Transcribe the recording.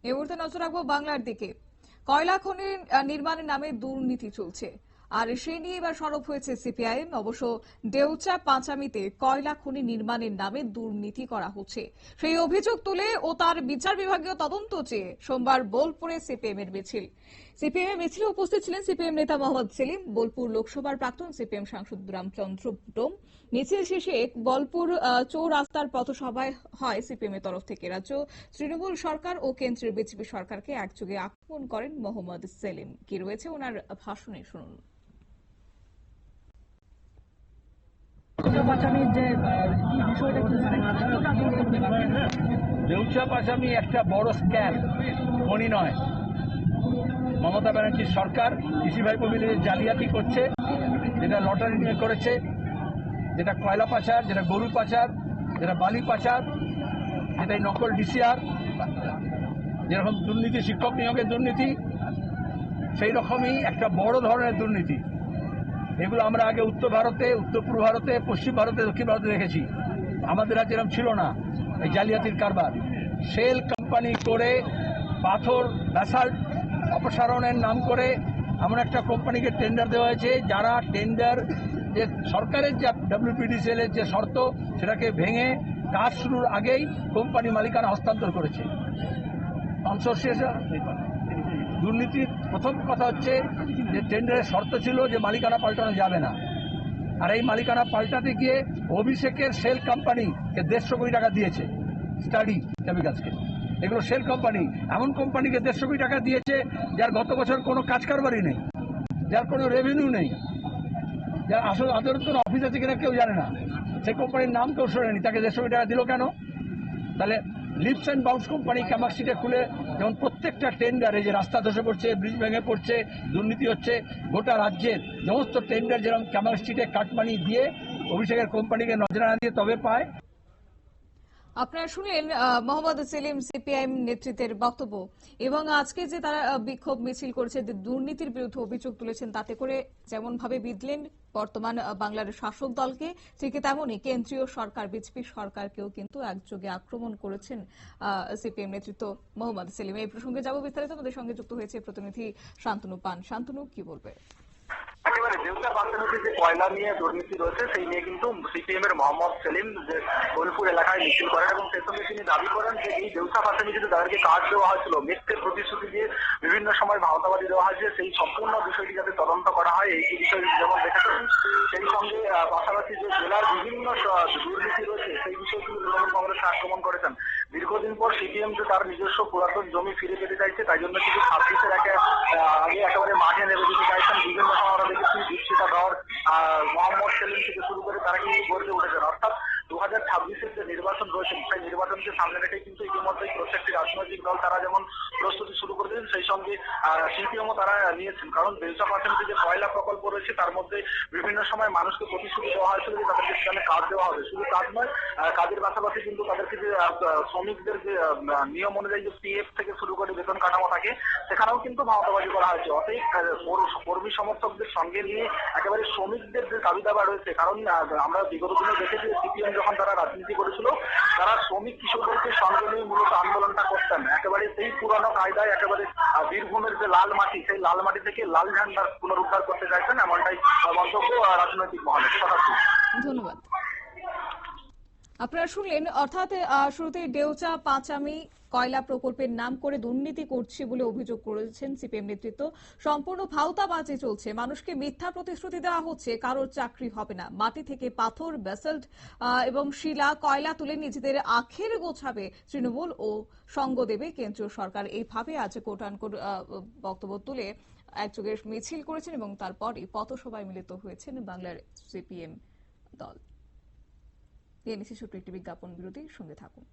এই মুহূর্তে নজর রাখবো বাংলার দিকে। কয়লা খনি নির্মাণের নামে দুর্নীতি চলছে, আর সেই নিয়ে এবার সরব হয়েছে সিপিআইএম। অবশ্য দেউচা পাঁচামিতে কয়লা খনি নির্মাণের নামে দুর্নীতি করা হচ্ছে, সেই অভিযোগ তুলে ও তার বিচার বিভাগীয় তদন্ত চেয়ে সোমবার বোলপুরে সিপিএম এর মিছিল। সিপিএম মিছিলে উপস্থিত ছিলেন সিপিএম নেতা মোহাম্মদ সেলিম, বোলপুর লোকসভার প্রাক্তন সিপিএম সাংসদ রামচন্দ্র ডোম। মিছিল শেষে বোলপুর চৌরাস্তার পথসভায় হয় সিপিএম এর তরফ থেকে। রাজ্য তৃণমূল সরকার ও কেন্দ্রের বিজেপি সরকারকে একযোগে আক্রমণ করেন মোহাম্মদ সেলিম। কি রয়েছে ওনার ভাষণে শুনুন। দেউচা পাঁচামি একটা বড় স্ক্যাম, খনি নয়। মমতা ব্যানার্জির সরকার কৃষি ভাইপো মিলে জালিয়াতি করছে, যেটা লটারি নিয়ে করেছে, যেটা কয়লা পাচার, যেটা গরু পাচার, যেটা বালি পাচার, যেটা নকল ডিসিআর, যেরকম দুর্নীতি, শিক্ষক নিয়োগের দুর্নীতি, সেই রকমই একটা বড় ধরনের দুর্নীতি। এগুলো আমরা আগে উত্তর ভারতে, উত্তর পূর্ব ভারতে, পশ্চিম ভারতে, দক্ষিণ ভারতে দেখেছি। আমাদের রাজ্যে এরকম ছিল না এই জালিয়াতির কারবার। শেল কোম্পানি করে পাথর ব্যাসাল্ট অপসারণের নাম করে এমন একটা কোম্পানিকে টেন্ডার দেওয়া হয়েছে, যারা টেন্ডার যে সরকারের যে ডব্লিউপিডিসিএল এর যে শর্ত সেটাকে ভেঙে কাজ শুরুর আগেই কোম্পানি মালিকানা হস্তান্তর করেছে। দুর্নীতির প্রথম কথা হচ্ছে যে টেন্ডারের শর্ত ছিল যে মালিকানা পাল্টানো যাবে না, আর এই মালিকানা পাল্টাতে গিয়ে অভিষেকের শেল কোম্পানিকে 150 কোটি টাকা দিয়েছে স্টাডি কেমিক্যালসকে। এগুলো শেল কোম্পানি, এমন কোম্পানিকে 150 কোটি টাকা দিয়েছে যার গত বছর কোনো কাজ কারবারই নেই, যার কোনো রেভিনিউ নেই, যার আসল আদালত কোনো অফিস আছে কিনা কেউ জানে না। সেই কোম্পানির নাম কেউ শোনেনি, তাকে 150 কোটি টাকা দিল কেন? তাহলে লিপস অ্যান্ড বাউন্স কোম্পানি ক্যামাক্সিটে খুলে যেমন প্রত্যেকটা টেন্ডারে যে রাস্তা ধসে পড়ছে, ব্রিজ ভেঙে পড়ছে, দুর্নীতি হচ্ছে, গোটা রাজ্যের সমস্ত টেন্ডার যেরকম ক্যামাক্সিটে কাটমানি দিয়ে অভিষেকের কোম্পানিকে নজরানা দিয়ে তবে পায়। আপনারা শুনলেন মোহাম্মদ সেলিম সিপিআইএম নেতৃত্বের বক্তব্য। এবং আজকে যে তারা বিক্ষোভ মিছিল করেছে, দুর্নীতির বিরুদ্ধে অভিযোগ তুলেছেন, তাতে করে যেমন ভাবে বিধলেন বর্তমান বাংলার শাসক দলকে, ঠিক তেমনই কেন্দ্রীয় সরকার বিজেপি সরকারকেও কিন্তু একযোগে আক্রমণ করেছেন সিপিএম নেতৃত্ব মোহাম্মদ সেলিম। এই প্রসঙ্গে যাব বিস্তারিত। আমাদের সঙ্গে যুক্ত হয়েছে প্রতিনিধি শান্তনু পান। শান্তনু, কি বলবে? একেবারে দেউচা পাঁচামিতে যে কয়লা নিয়ে দুর্নীতি রয়েছে সেই নিয়ে কিন্তু সিপিএম এর মোহাম্মদ সেলিম যে বোলপুর এলাকায় মিছিল করেন এবং সেই সঙ্গে তিনি দাবি করেন যে এই দেউচা পাঁচামিতে তাদেরকে কাজ দেওয়া হয়েছিল, মিথ্যে প্রতিশ্রুতি দিয়ে বিভিন্ন সময় ভাওতাবাদী দেওয়া হয়েছে, সেই সম্পূর্ণ বিষয়টি যাতে তদন্ত করা হয় এই বিষয়ে যেমন দেখেছেন। সেই সঙ্গে পাশাপাশি যে জেলার বিভিন্ন দুর্নীতি রয়েছে সেই বিষয়গুলো তৃণমূল কংগ্রেসে আক্রমণ করেছেন। দীর্ঘদিন পর সিপিএম যে তার নিজস্ব পুরাতন জমি ফিরে পেতে চাইছে, তাই জন্য কিন্তু 26-এর আগে একেবারে মাঠে নেমে যেতে চাইছেন। বিভিন্ন সময় আমরা দেখেছি দীক্ষিতা ধর, মোহাম্মদ সেলিম থেকে শুরু করে তারা কিন্তু গড়ে উঠেছেন। অর্থাৎ 2026-এর যে নির্বাচন রয়েছে সেই নির্বাচনকে সামনে রেখে কিন্তু ইতিমধ্যে প্রত্যেকটি রাজনৈতিক দল তারা যেমন প্রস্তুতি শুরু করে দিয়েছেন, সেই সঙ্গে সিপিএমও তারা নিয়েছেন। কারণ দেউচা পাঁচামিতে যে কয়লা প্রকল্প রয়েছে তার মধ্যে বিভিন্ন সময় মানুষকে প্রতিশ্রুতি দেওয়া হয়েছিল যে তাদেরকে সেখানে কাজ দেওয়া হবে। শুধু কাজ নয়, কাজের পাশাপাশি কিন্তু তাদেরকে যে শ্রমিকদের যে নিয়ম অনুযায়ী যে পিএফ থেকে শুরু করে বেতন কাঠামো থাকে সেখানেও কিন্তু ভাওতাবাজি করা হয়েছে। অতএব কর্মী সমর্থকদের সঙ্গে নিয়ে একেবারে শ্রমিকদের যে দাবি দাবা রয়েছে, কারণ আমরা বিগত দিনে দেখেছি সিপিএম যখন তারা রাজনীতি করেছিল তারা শ্রমিক কৃষকদেরকে সঙ্গে নিয়ে মূলত আন্দোলনটা করতেন। একেবারে সেই পুরানো কায়দায় একেবারে বীরভূমের যে লাল মাটি, সেই লাল মাটি থেকে লাল ঝান্ডার পুনরুদ্ধার করতে চাইছেন, এমনটাই মন্তব্য রাজনৈতিক মহলে। ধন্যবাদ। আপনারা শুনলেন, অর্থাৎ শুরুতে দেউচা পাঁচামি কয়লা প্রকল্পের নাম করে দুর্নীতি করছে বলে অভিযোগ করেছেন সিপিএম নেতৃত্ব। সম্পূর্ণ ভাওতাবাজি চলছে, মানুষকে মিথ্যা প্রতিশ্রুতি দেওয়া হচ্ছে, কারোর চাকরি হবে না, মাটি থেকে পাথর, ব্যাসল্ট এবং শিলা, কয়লা তুলে নিজেদের আখের গোছাবে তৃণমূল ও সঙ্গ দেবে কেন্দ্রীয় সরকার। এইভাবে আজ কোটানকোট বক্তব্য তুলে একযোগে মিছিল করেছেন এবং তারপরই পথসভায় মিলিত হয়েছেন বাংলার সিপিএম দল। নিয়ে নিচ্ছি ছোট্ট একটি বিজ্ঞাপন বিরতির সঙ্গে থাকুন।